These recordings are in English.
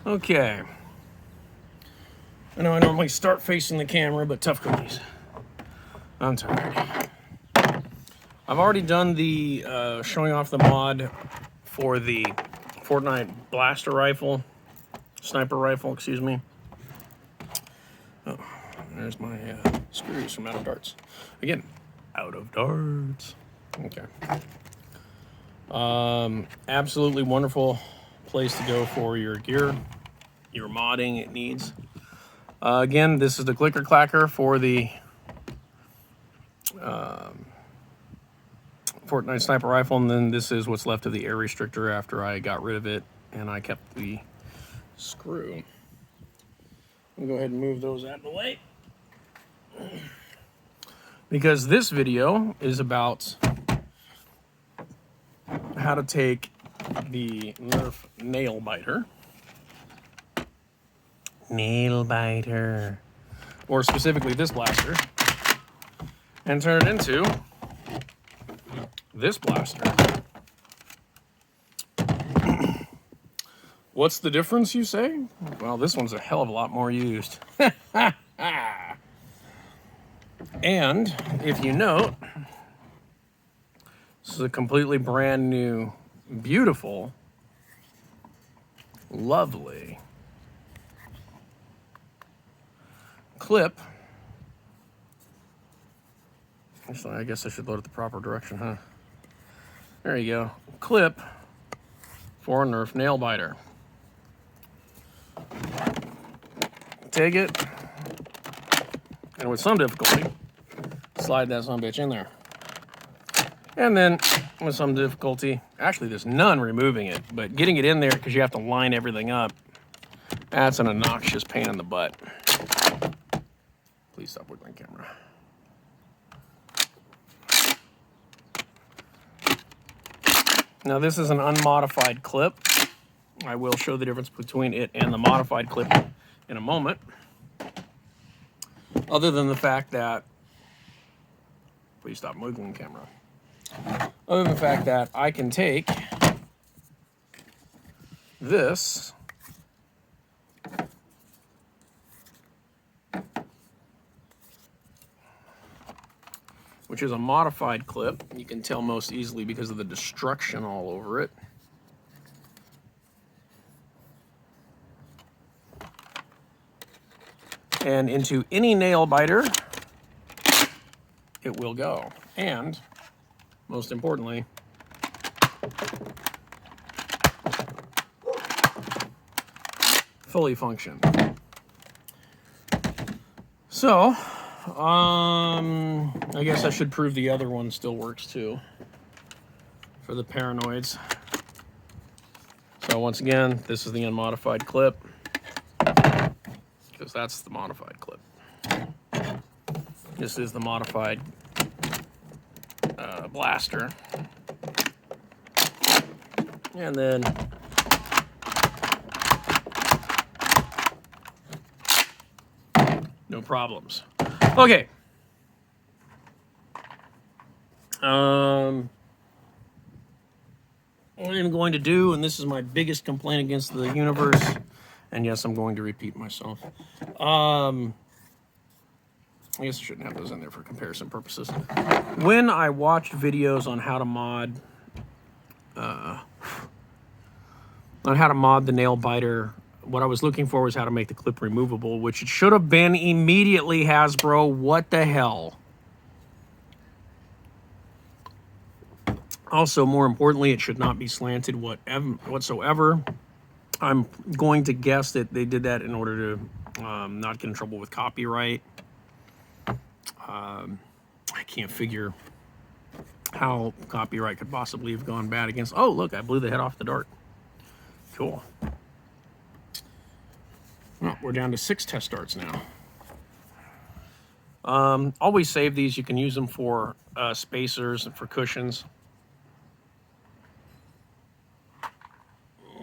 Okay. I know I normally start facing the camera, but tough cookies. I'm tired. I've already done the showing off the mod for the Fortnite blaster rifle, sniper rifle, excuse me. Oh, there's my screws from out of darts. Again, out of darts. Okay. Absolutely wonderful place to go for your gear, your modding it needs. Again, this is the clicker clacker for the Fortnite sniper rifle, and then this is what's left of the air restrictor after I got rid of it and I kept the screw. I'll go ahead and move those out of the way, because this video is about how to take the Nerf Nailbiter, or specifically this blaster, and turn it into this blaster. What's the difference, you say? Well, this one's a hell of a lot more used. And if you note, this is a completely brand new, beautiful, lovely clip. Actually, I guess I should load it the proper direction, huh? There you go. Clip for a Nerf Nailbiter. Take it, and with some difficulty, slide that son of a bitch in there. And then, with some difficulty, actually there's none removing it, but getting it in there because you have to line everything up, that's an obnoxious pain in the butt. Please stop wiggling camera. Now this is an unmodified clip. I will show the difference between it and the modified clip in a moment. Other than the fact that, please stop wiggling camera. Other than the fact that I can take this which is a modified clip. You can tell most easily because of the destruction all over it. And into any nail biter, it will go. And, most importantly, fully function. So, I guess I should prove the other one still works too, for the paranoids. So once again, this is the unmodified clip, because that's the modified clip. This is the modified blaster. And then no problems. Okay. What I'm going to do, and this is my biggest complaint against the universe, and yes, I'm going to repeat myself. I guess I shouldn't have those in there for comparison purposes. When I watched videos on how to mod, the Nailbiter, what I was looking for was how to make the clip removable, which it should have been immediately, Hasbro. What the hell? Also, more importantly, it should not be slanted whatsoever. I'm going to guess that they did that in order to not get in trouble with copyright. I can't figure how copyright could possibly have gone bad against... Oh, look, I blew the head off the dart. Cool. Well, we're down to 6 test darts now. Always save these. You can use them for spacers and for cushions.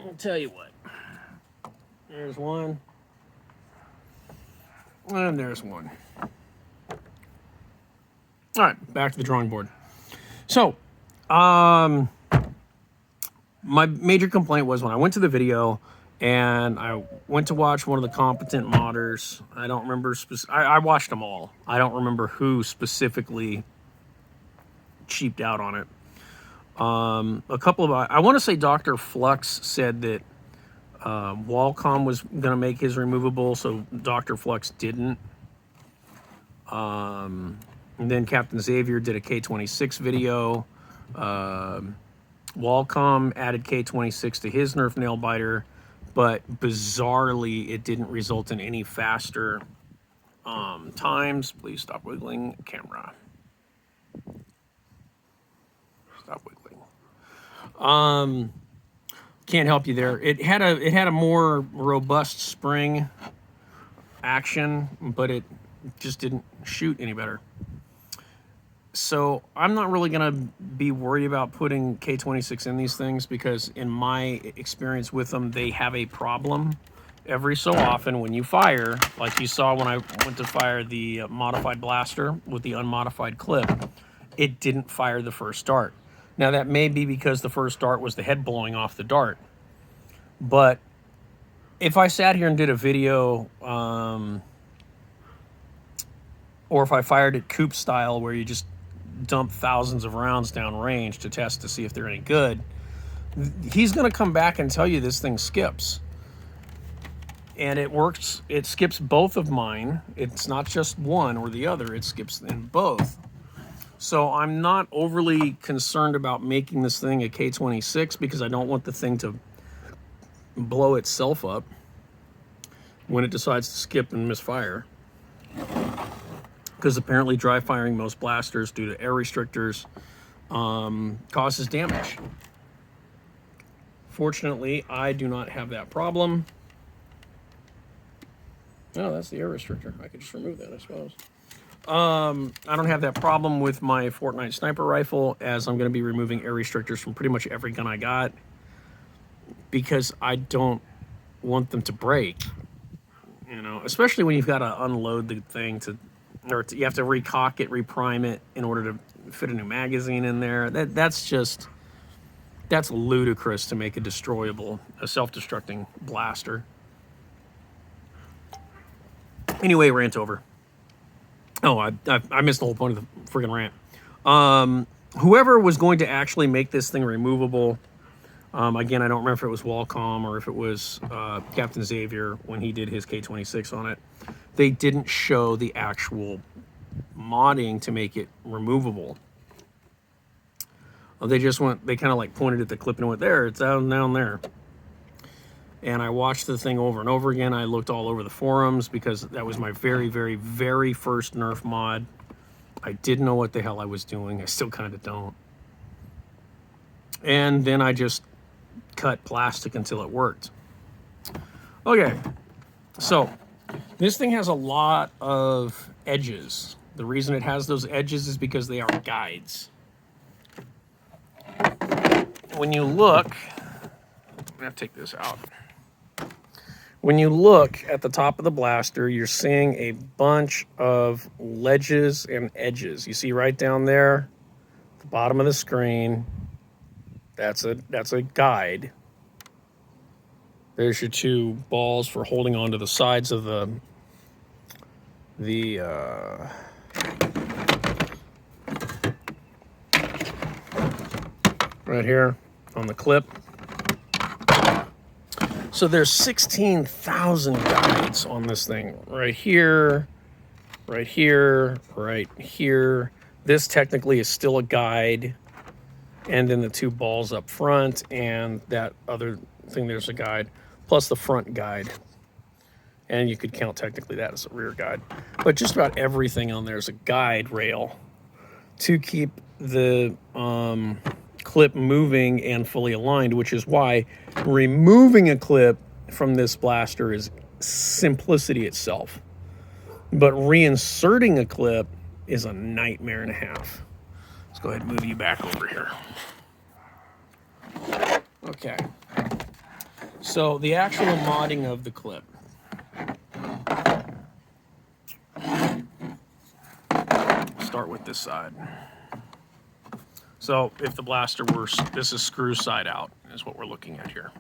I'll tell you what. There's one. And there's one. All right, back to the drawing board. So, my major complaint was when I went to the video, And I went to watch one of the competent modders. I don't remember, I watched them all. I don't remember who specifically cheaped out on it. A couple of, I want to say Dr. Flux said that Wallcom was going to make his removable, so Dr. Flux didn't. And then Captain Xavier did a K26 video. Wallcom added K26 to his Nerf Nailbiter, but bizarrely, it didn't result in any faster times. Please stop wiggling, camera. Stop wiggling. Can't help you there. It had a more robust spring action, but it just didn't shoot any better. So I'm not really going to be worried about putting K26 in these things because in my experience with them, they have a problem. Every so often when you fire, like you saw when I went to fire the modified blaster with the unmodified clip, it didn't fire the first dart. Now that may be because the first dart was the head blowing off the dart. But if I sat here and did a video, or if I fired it Coop style where you just dump thousands of rounds down range to test to see if they're any good, he's going to come back and tell you this thing skips. And it works, it skips both of mine. It's not just one or the other, it skips in both. So I'm not overly concerned about making this thing a K26 because I don't want the thing to blow itself up when it decides to skip and misfire. Because apparently dry firing most blasters due to air restrictors causes damage. Fortunately, I do not have that problem. Oh, that's the air restrictor. I could just remove that, I suppose. I don't have that problem with my Fortnite sniper rifle, as I'm going to be removing air restrictors from pretty much every gun I got because I don't want them to break. You know, especially when you've got to unload the thing or you have to recock it, reprime it in order to fit a new magazine in there. That's ludicrous to make a self-destructing blaster. Anyway, rant over. Oh, I missed the whole point of the friggin' rant. Whoever was going to actually make this thing removable, again, I don't remember if it was Wallcom or if it was Captain Xavier when he did his K26 on it. They didn't show the actual modding to make it removable. They kind of like pointed at the clip and went, there, it's down there. And I watched the thing over and over again. I looked all over the forums because that was my very, very, very first Nerf mod. I didn't know what the hell I was doing. I still kind of don't. And then I just cut plastic until it worked. Okay, so this thing has a lot of edges. The reason it has those edges is because they are guides. When you look, I'm gonna take this out. When you look at the top of the blaster, you're seeing a bunch of ledges and edges. You see right down there, the bottom of the screen, that's a guide. There's your two balls for holding onto the sides of the right here on the clip. So there's 16,000 guides on this thing. Right here, right here, right here. This technically is still a guide. And then the two balls up front and that other thing, there's a guide, plus the front guide. And you could count technically that as a rear guide. But just about everything on there is a guide rail to keep the clip moving and fully aligned, which is why removing a clip from this blaster is simplicity itself. But reinserting a clip is a nightmare and a half. Let's go ahead and move you back over here. Okay. So the actual modding of the clip. Start with this side. So if the blaster were, this is screw side out, is what we're looking at here.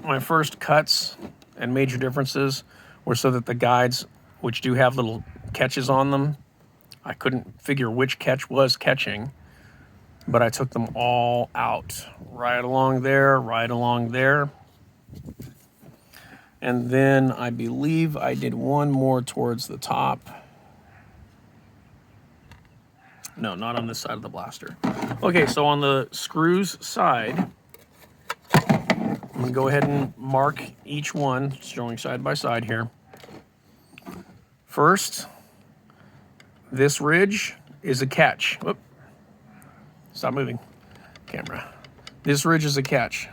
my first cuts and major differences were so that the guides, which do have little catches on them, I couldn't figure which catch was catching, but I took them all out. Right along there, right along there. And then I believe I did one more towards the top. No, not on this side of the blaster. Okay, so on the screws side, I'm gonna go ahead and mark each one, showing side by side here. First, this ridge is a catch. Whoop. Stop moving, camera. This ridge is a catch.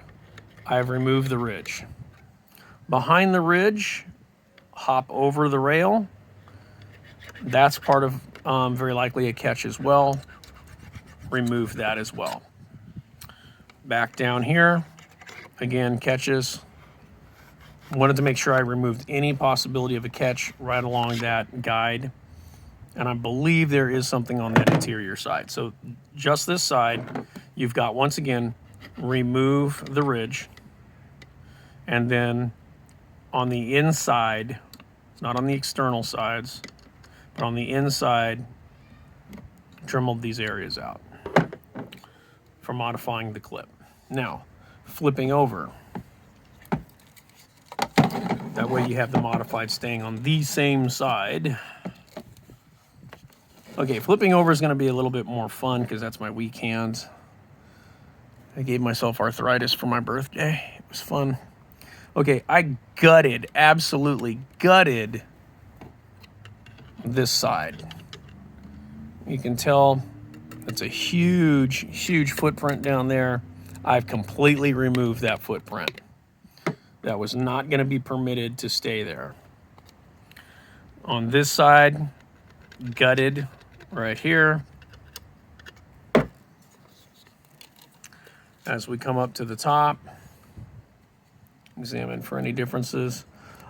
I've removed the ridge. Behind the ridge, hop over the rail. That's part of very likely a catch as well. Remove that as well. Back down here, again, catches. Wanted to make sure I removed any possibility of a catch right along that guide. And I believe there is something on that interior side. So just this side, you've got, once again, remove the ridge. And then on the inside, not on the external sides, but on the inside, dremeled these areas out for modifying the clip. Now, flipping over. That way you have the modified staying on the same side. Okay, flipping over is gonna be a little bit more fun because that's my weak hand. I gave myself arthritis for my birthday. It was fun. Okay, I gutted, absolutely gutted this side. You can tell it's a huge, huge footprint down there. I've completely removed that footprint. That was not gonna be permitted to stay there. On this side, gutted right here. As we come up to the top, examine for any differences.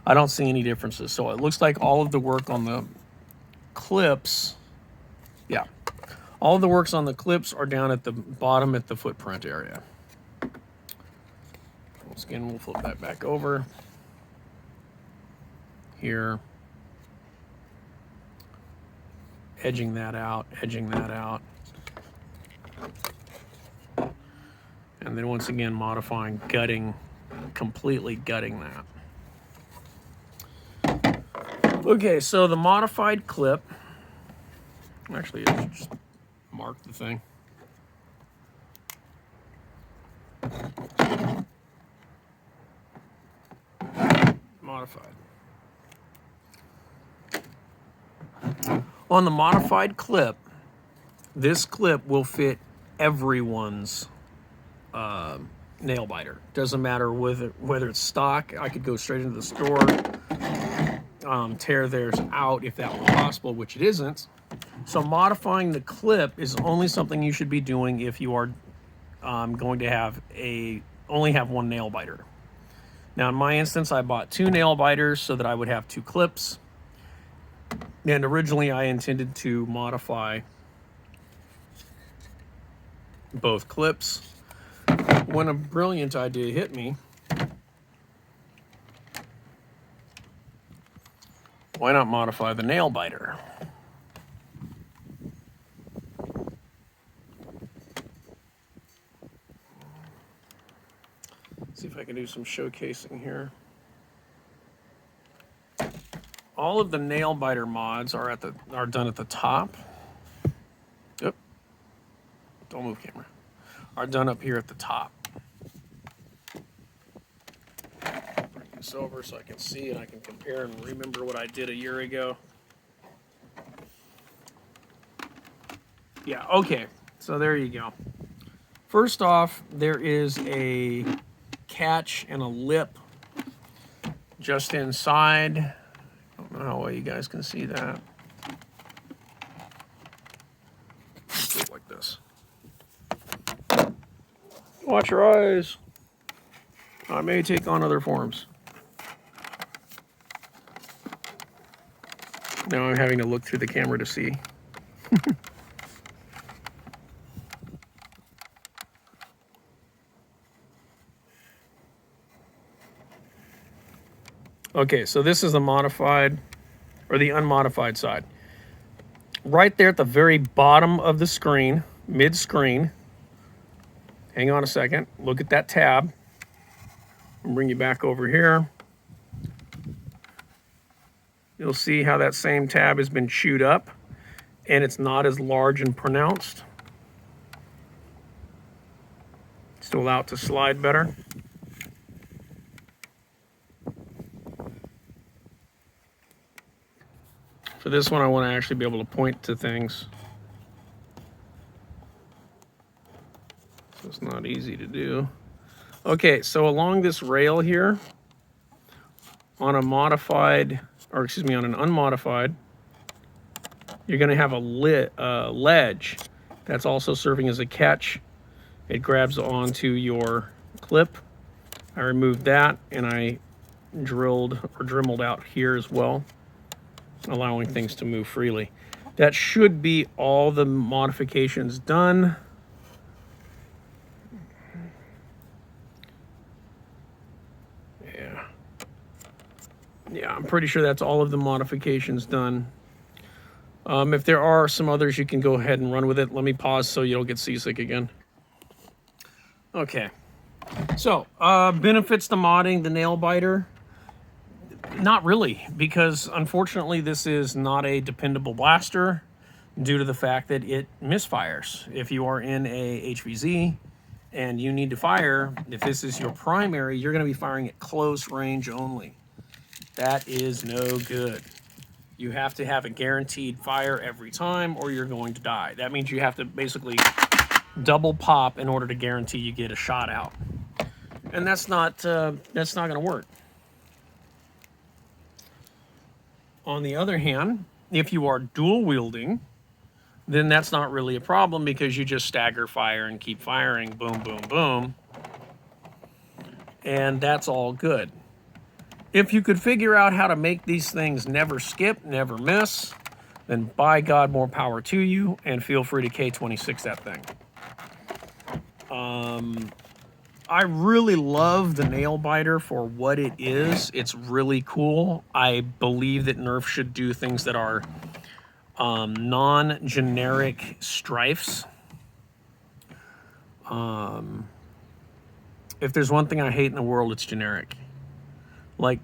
I don't see any differences. So it looks like all of the work on the clips, yeah, all of the works on the clips are down at the bottom at the footprint area. Once again, we'll flip that back over here. Edging that out, edging that out. And then once again, modifying, gutting, completely gutting that. Okay, so the modified clip, actually, I should just mark the thing. Modified. On the modified clip, this clip will fit everyone's nail biter. Doesn't matter whether it's stock. I could go straight into the store, tear theirs out if that were possible, which it isn't. So modifying the clip is only something you should be doing if you are going to have only have one nail biter. Now in my instance, I bought 2 nail biters so that I would have 2 clips. And originally I intended to modify both clips. When a brilliant idea hit me, why not modify the nail biter? See if I can do some showcasing here. All of the nail biter mods are done at the top. Yep. Don't move, camera. Are done up here at the top. Bring this over so I can see and I can compare and remember what I did a year ago. Yeah, okay. So there you go. First off, there is a catch and a lip just inside. I don't know how well you guys can see that. Do it like this. Watch your eyes. I may take on other forms. Now I'm having to look through the camera to see. Okay, so this is the modified, or the unmodified side. Right there at the very bottom of the screen, mid-screen, hang on a second, look at that tab. I'll bring you back over here. You'll see how that same tab has been chewed up and it's not as large and pronounced. To allow it to slide better. For this one, I want to actually be able to point to things. So it's not easy to do. Okay, so along this rail here, on a modified, or excuse me, on an unmodified, you're going to have a ledge that's also serving as a catch. It grabs onto your clip. I removed that and I drilled or dremeled out here as well, allowing things to move freely. That should be all the modifications done. Yeah, I'm pretty sure that's all of the modifications done. If there are some others, you can go ahead and run with it. Let me pause so you don't get seasick again. Okay, so benefits to modding the Nailbiter. Not really, because unfortunately this is not a dependable blaster due to the fact that it misfires. If you are in a HVZ and you need to fire, if this is your primary, you're going to be firing at close range only. That is no good. You have to have a guaranteed fire every time or you're going to die. That means you have to basically double pop in order to guarantee you get a shot out. And that's not going to work. On the other hand, if you are dual wielding, then that's not really a problem because you just stagger fire and keep firing, boom, boom, boom. And that's all good. If you could figure out how to make these things never skip, never miss, then by God, more power to you, and feel free to K26 that thing. I really love the Nailbiter for what it is. It's really cool. I believe that Nerf should do things that are non-generic strifes. If there's one thing I hate in the world, it's generic. Like,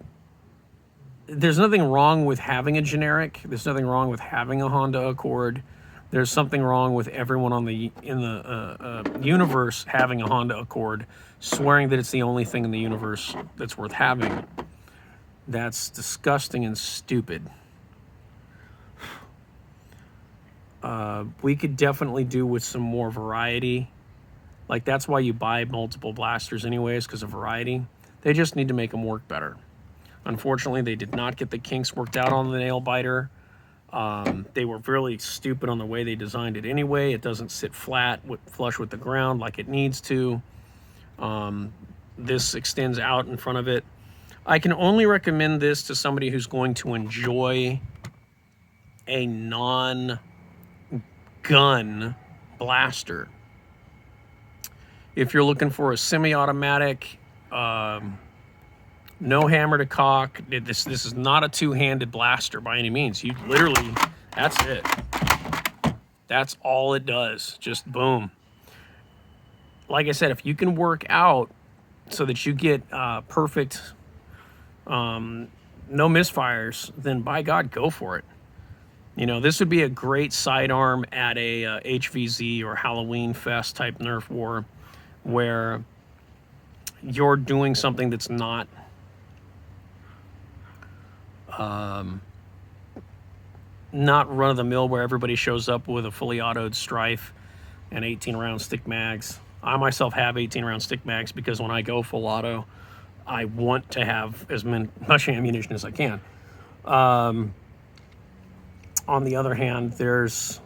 there's nothing wrong with having a generic. There's nothing wrong with having a Honda Accord. There's something wrong with everyone in the universe having a Honda Accord, swearing that it's the only thing in the universe that's worth having. That's disgusting and stupid. We could definitely do with some more variety. Like, that's why you buy multiple blasters anyways, because of variety. They just need to make them work better. Unfortunately, they did not get the kinks worked out on the Nailbiter. They were really stupid on the way they designed it anyway. It doesn't sit flat, flush with the ground like it needs to. This extends out in front of it. I can only recommend this to somebody who's going to enjoy a non-gun blaster. If you're looking for a semi-automatic, no hammer to cock, this is not a two-handed blaster by any means. You literally, that's it. That's all it does, just boom. Like I said, if you can work out so that you get perfect, no misfires, then by God, go for it. You know, this would be a great sidearm at a HVZ or Halloween Fest type Nerf war where you're doing something that's not run-of-the-mill, where everybody shows up with a fully autoed Strife and 18-round stick mags. I myself have 18-round stick mags because when I go full auto, I want to have as much ammunition as I can. On the other hand, there's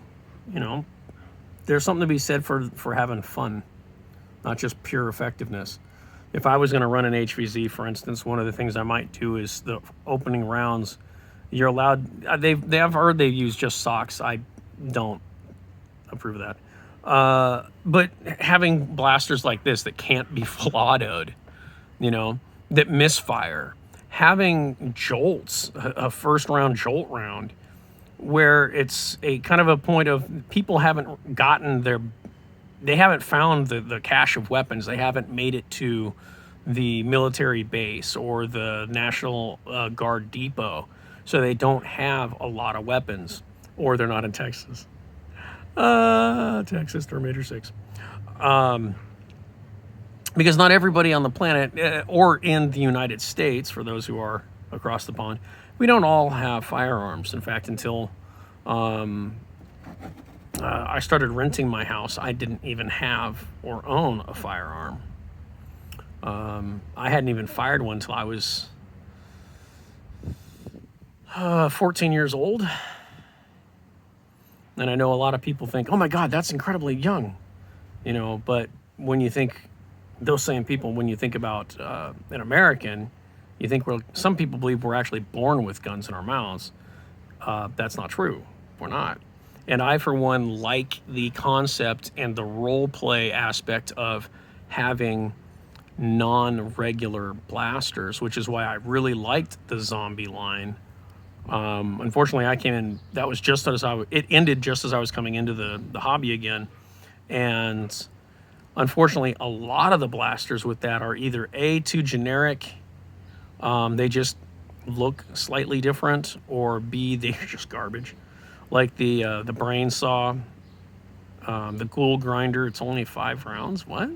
something to be said for having fun, not just pure effectiveness. If I was going to run an HVZ, for instance, one of the things I might do is the opening rounds, you're allowed, I've heard they use just socks. I don't approve of that. But having blasters like this that can't be full autoed, that misfire, having jolts, a first round jolt round, where it's a kind of a point of people haven't gotten they haven't found the cache of weapons. They haven't made it to the military base or the National Guard depot. So they don't have a lot of weapons, or they're not in Texas. Texas Terminator 6. Because not everybody on the planet, or in the United States, for those who are across the pond, we don't all have firearms. In fact, until I started renting my house, I didn't even have or own a firearm. I hadn't even fired one until I was 14 years old. And I know a lot of people think, oh my God, that's incredibly young, you know, but when you think, those same people, when you think about an American, you think some people believe we're actually born with guns in our mouths. That's not true. We're not. And I, for one, like the concept and the role play aspect of having non-regular blasters, which is why I really liked the zombie line. Unfortunately, I came in, that was just as it ended just as I was coming into the hobby again. And unfortunately, a lot of the blasters with that are either A, too generic, they just look slightly different, or B, they're just garbage. Like the brain saw, the ghoul grinder, it's only 5 rounds. What?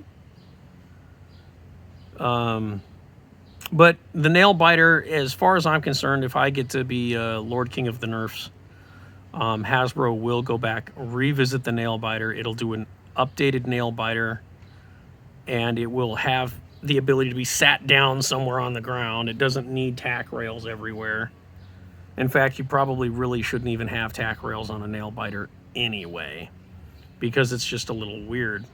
But the Nailbiter, as far as I'm concerned, if I get to be Lord King of the Nerfs, Hasbro will go back, revisit the Nailbiter. It'll do an updated Nailbiter, and it will have the ability to be sat down somewhere on the ground. It doesn't need tack rails everywhere. In fact, you probably really shouldn't even have tack rails on a Nailbiter anyway, because it's just a little weird.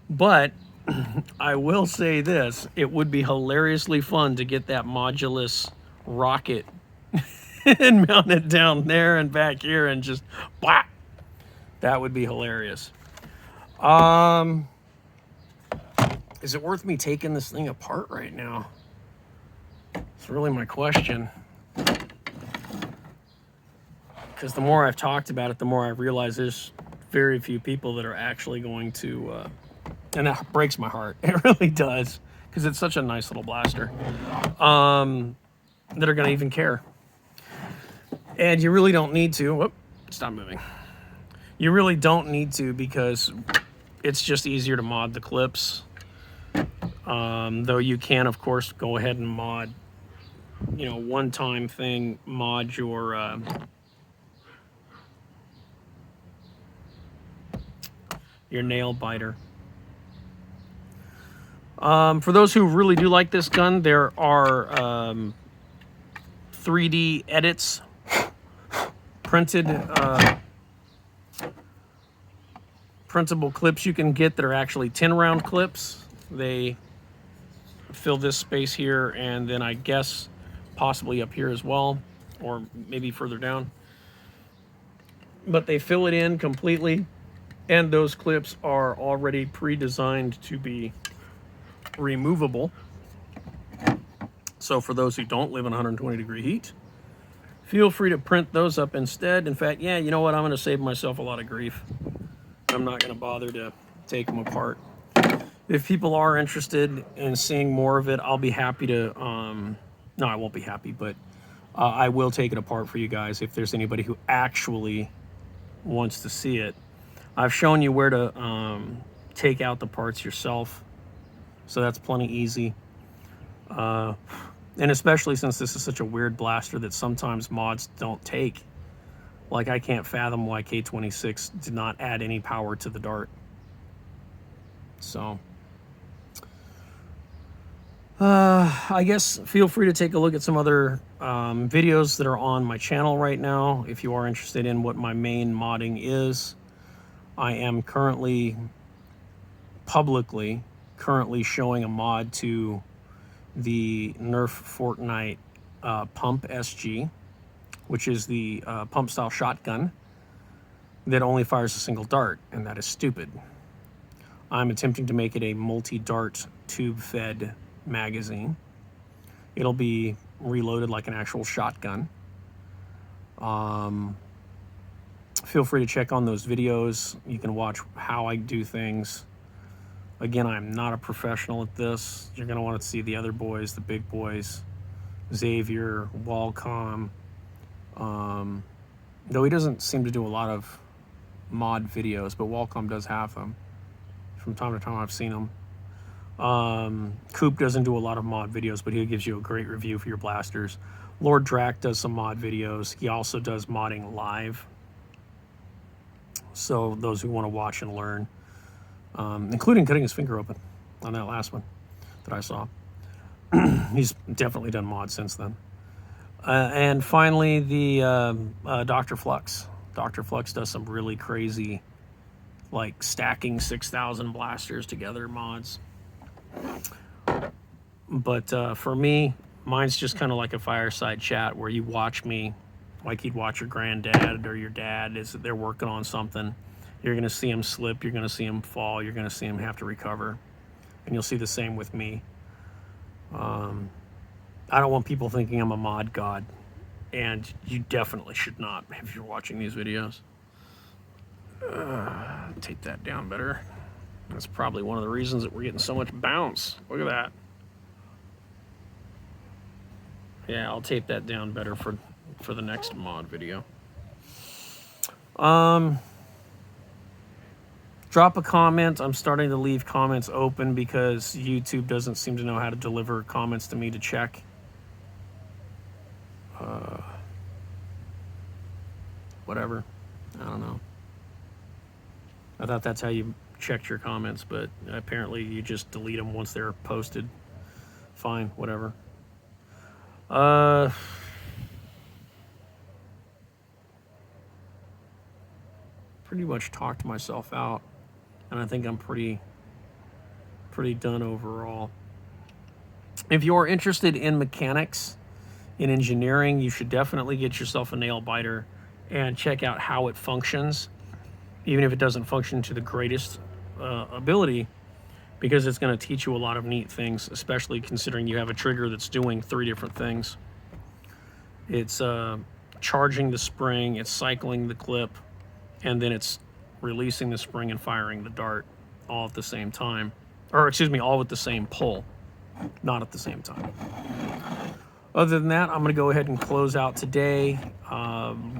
But I will say this, it would be hilariously fun to get that modulus rocket and mount it down there and back here and just blah. That would be hilarious. Is it worth me taking this thing apart right now? It's really my question. Because the more I've talked about it, the more I realize there's very few people that are actually going to, and that breaks my heart. It really does, because it's such a nice little blaster, that are going to even care. And you really don't need to. Whoop, stop moving. You really don't need to, because it's just easier to mod the clips. Though you can, of course, go ahead and mod, you know, one-time thing, mod your Nailbiter. For those who really do like this gun, there are 3D edits, printed printable clips you can get that are actually 10-round clips. They fill this space here, and then I guess possibly up here as well, or maybe further down. But they fill it in completely, and those clips are already pre-designed to be removable. So for those who don't live in 120-degree heat, feel free to print those up instead. In fact, yeah, you know what? I'm going to save myself a lot of grief. I'm not going to bother to take them apart. If people are interested in seeing more of it, I'll be happy to, no, I won't be happy, but I will take it apart for you guys if there's anybody who actually wants to see it. I've shown you where to take out the parts yourself, so that's plenty easy. And especially since this is such a weird blaster that sometimes mods don't take. Like, I can't fathom why K26 did not add any power to the dart. So, I guess feel free to take a look at some other videos that are on my channel right now if you are interested in what my main modding is. I am publicly showing a mod to the Nerf Fortnite Pump SG, which is the pump style shotgun that only fires a single dart, and that is stupid. I'm attempting to make it a multi-dart tube-fed magazine. It'll be reloaded like an actual shotgun. Feel free to check on those videos. You can watch how I do things. Again, I'm not a professional at this. You're going to want to see the other boys, the big boys, Xavier, Walcom. Though he doesn't seem to do a lot of mod videos, but Walcom does have them. From time to time I've seen them. Coop doesn't do a lot of mod videos, but he gives you a great review for your blasters. Lord Drac does some mod videos. He also does modding live. So those who want to watch and learn, including cutting his finger open on that last one that I saw. He's definitely done mods since then. And finally, the Dr. Flux. Dr. Flux does some really crazy, like stacking 6,000 blasters together mods. But for me, mine's just kind of like a fireside chat where you watch me like you'd watch your granddad or your dad as they're working on something. You're going to see him slip. You're going to see him fall. You're going to see him have to recover. And you'll see the same with me. I don't want people thinking I'm a mod god. And you definitely should not if you're watching these videos. Take that down better. That's probably one of the reasons that we're getting so much bounce. Look at that. Yeah, I'll tape that down better for the next mod video. Drop a comment. I'm starting to leave comments open because YouTube doesn't seem to know how to deliver comments to me to check. Whatever. I don't know. I thought that's how you checked your comments, but apparently you just delete them once they're posted. Fine, whatever. Pretty much talked myself out, and I think I'm pretty done overall. If you're interested in mechanics, in engineering, you should definitely get yourself a Nailbiter and check out how it functions, even if it doesn't function to the greatest ability, because it's going to teach you a lot of neat things, especially considering you have a trigger that's doing 3 different things. It's charging the spring, it's cycling the clip, and then it's releasing the spring and firing the dart all at the same time. Or, excuse me, all with the same pull, not at the same time. Other than that, I'm going to go ahead and close out today.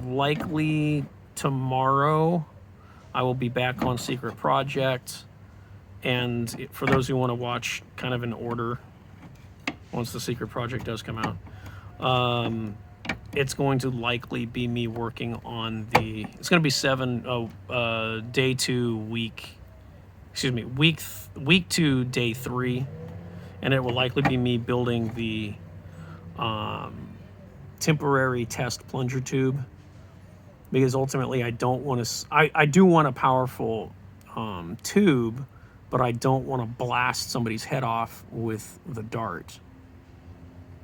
Likely tomorrow, I will be back on Secret Project. And for those who want to watch kind of in order, once the Secret Project does come out, it's going to likely be me working on it's going to be day 2, week 2, day 3. And it will likely be me building the temporary test plunger tube, because ultimately I don't want to, I do want a powerful tube, but I don't want to blast somebody's head off with the dart.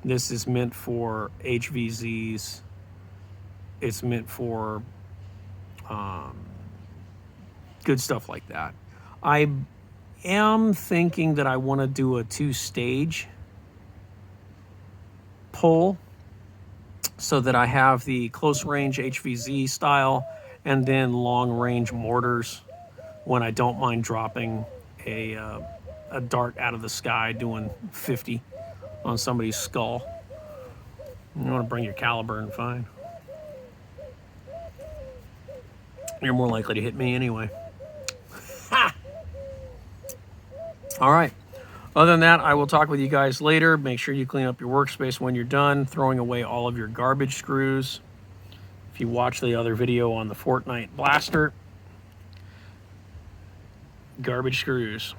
This is meant for HVZs. It's meant for good stuff like that. I am thinking that I want to do a 2-stage pull so that I have the close range HVZ style and then long range mortars when I don't mind dropping a dart out of the sky doing 50 on somebody's skull. You want to bring your caliber and fine. You're more likely to hit me anyway. Ha! All right. Other than that, I will talk with you guys later. Make sure you clean up your workspace when you're done, throwing away all of your garbage screws. If you watch the other video on the Fortnite blaster, garbage screws.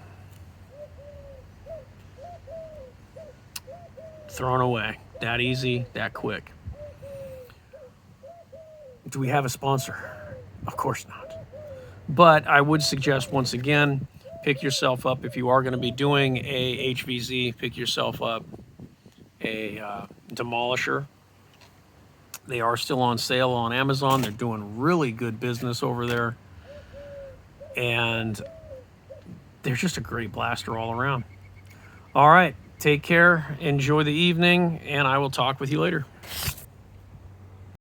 Thrown away. That easy, that quick. Do we have a sponsor? Of course not. But I would suggest, once again, pick yourself up. If you are going to be doing a HVZ, pick yourself up a demolisher. They are still on sale on Amazon. They're doing really good business over there. And they're just a great blaster all around. All right. Take care, enjoy the evening, and I will talk with you later.